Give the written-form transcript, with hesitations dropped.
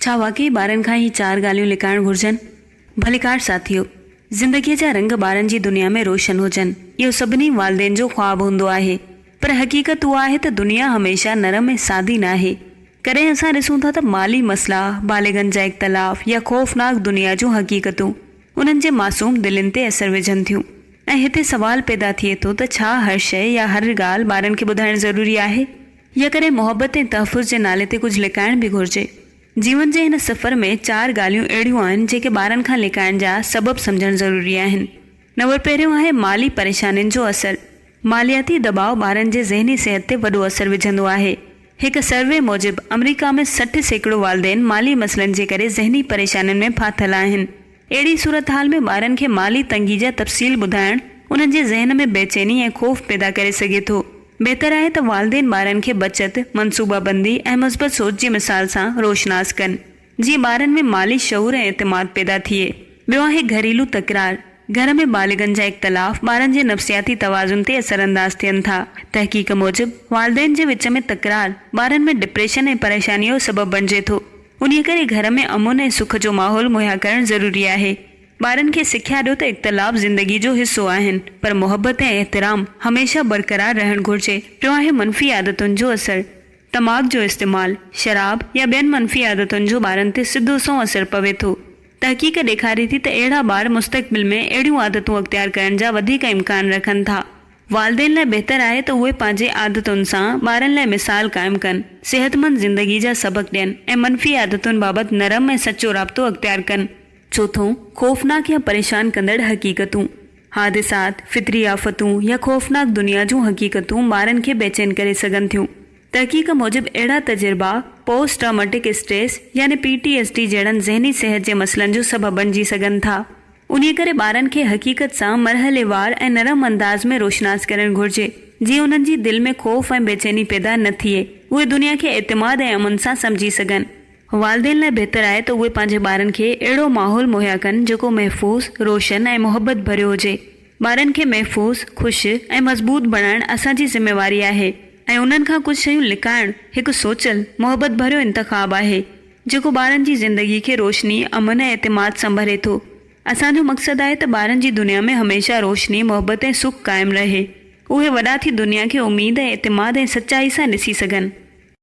छा वाकई ॿारनि खां ही 4 ॻाल्हियूं लिकाइण घुर्जनि? भलीकार साथियो, ज़िंदगीअ जा रंग ॿारनि जी दुनिया में रोशन हुजनि, इहो सभिनी वालदेन जो ख्वाब हूंदो आहे। पर हक़ीक़त उहा आहे त दुनिया हमेशा नरम ऐं सादी न आहे। कॾहिं असां ॾिसूं था त माली मसला, बालिगनि जा इख़्तिलाफ़ या ख़ौफ़नाक दुनिया जूं हक़ीक़तूं उन्हनि जे मासूम दिलनि ते असरु विझनि थियूं। ऐं हिते सवाल पैदा थिए थो त छा हर शइ या हर ॻाल्हि ॿारनि खे ॿुधाइणु ज़रूरी आहे, या कॾहिं मोहबत ऐं तहफ़ुज़ जे नाले ते कुझु लिकाइण बि घुर्जे। जीवन जे हिन सफ़र में 4 ॻाल्हियूं अहिड़ियूं आहिनि जेके ॿारनि खां लिकाइण जा सबब सम्झणु ज़रूरी आहिनि। नंबर पहिरियों आहे माली परेशानियुनि जो असरु। मालियाती दबाव ॿारनि जे ज़हनी सिहत ते वॾो असरु विझंदो आहे। हिकु सर्वे मूजिबि अमरीका में 60% वालदेन माली मसइलनि जे करे ज़हनी परेशानियुनि में फाथल आहिनि। अहिड़ी सूरत हाल में ॿारनि खे माली तंगी जा तफ़सील ॿुधाइणु उन्हनि जे ज़हन में बेचैनी ऐं ख़ौफ़ पैदा करे सघे थो। बहितर आहे त वालदेन ॿारनि खे बचत, मनसूबाबंदी ऐं मुस्बत सोच जी मिसाल सां रोशनास कनि, जीअं ॿारनि में माली शऊर ऐं एतमाद पैदा थिए। ॿियो आहे घरेलू तकरार। घर में बालिगनि जा इख़्तिलाफ़ ॿारनि जे नफ़्सियाती तवाज़ुन ते असरअंदाज थियनि था। तहक़ीक़ मूजिबि वालदेन जे विच में तकरार ॿारनि में डिप्रेशन ऐं परेशानीअ जो सबबु बणिजे थो। उन्हीअ करे घर में अमुन ऐं सुख जो माहौल मुहैया करणु ज़रूरी आहे। ॿारनि खे सिख्या ॾियो त इख़्तिलाफ़ ज़िंदगी जो हिसो आहिनि, पर मोहबत ऐं एहतराम हमेशा बरक़रार रहणु घुर्जे। टियों आहे मनफ़ी आदतुनि जो असरु। तमाक जो इस्तेमालु, शराब या ॿियनि मनफ़ी आदतुनि जो ॿारनि ते सिधो सो असरु पवे थो। तहक़ीक़ ॾेखारे थी त अहिड़ा ॿार मुस्तक़बिल में अहिड़ियूं आदतूं अख़्तियार करण जा वधीक इम्कान रखनि था। वालदेन लाइ बहितर आहे त उहे पंहिंजे आदतुनि सां ॿारनि लाइ मिसाल क़ाइमु कनि, सेहतमंद ज़िंदगी जा सबक़ ॾियनि ऐं मनफ़ी आदतुनि बाबति नरम ऐं सचो राब्तो अख़्तियार कनि। चौथों, ख़ौफ़नाक या परेशान कंदड़ हक़ीक़तूं। हादिसात, फितरी आफ़तूं या ख़ौफ़नाक दुनिया जूं हक़ीक़तूं ॿारनि खे बेचैन करे सघनि थियूं। तहक़ीक़ मूजिबि अहिड़ा तजुर्बा पोस्ट ट्रॉमेटिक स्ट्रेस यानी PTSD जहिड़नि ज़हनी सिहत जे मसइलनि जो सबबु बणिजी सघनि था। उन्हीअ करे ॿारनि खे हक़ीक़त सां मरहलेवार ऐं नरम अंदाज़ में रोशनास करणु घुर्जे, जीअं उन्हनि जी दिलि में ख़ौफ़ ऐं बेचैनी पैदा न थिए, उहे दुनिया खे एतमाद ऐं अमन सां सम्झी सघनि। वालदेन लाइ बहितर आहे त उहे पंहिंजे ॿारनि खे अहिड़ो माहौल मुहैया कनि जेको महफ़ूज़, रोशन ऐं मोहबत भरियो हुजे। ॿारनि खे महफ़ूज़, ख़ुशि ऐं मज़बूत बणाइणु असांजी ज़िम्मेवारी आहे, ऐं उन्हनि खां कुझु शयूं लिकाइणु हिकु सोचल, मोहबत भरियो इंतख़ाब आहे जेको ॿारनि जी ज़िंदगी खे रोशनी, अमन ऐं एतमाद संभरे थो। असांजो मक़सदु आहे त ॿारनि जी दुनिया में हमेशा रोशनी, मोहबत ऐं सुख क़ाइमु रहे। उहे वॾा थी दुनिया खे उमीद ऐं एतमाद ऐं सचाई सां ॾिसी सघनि।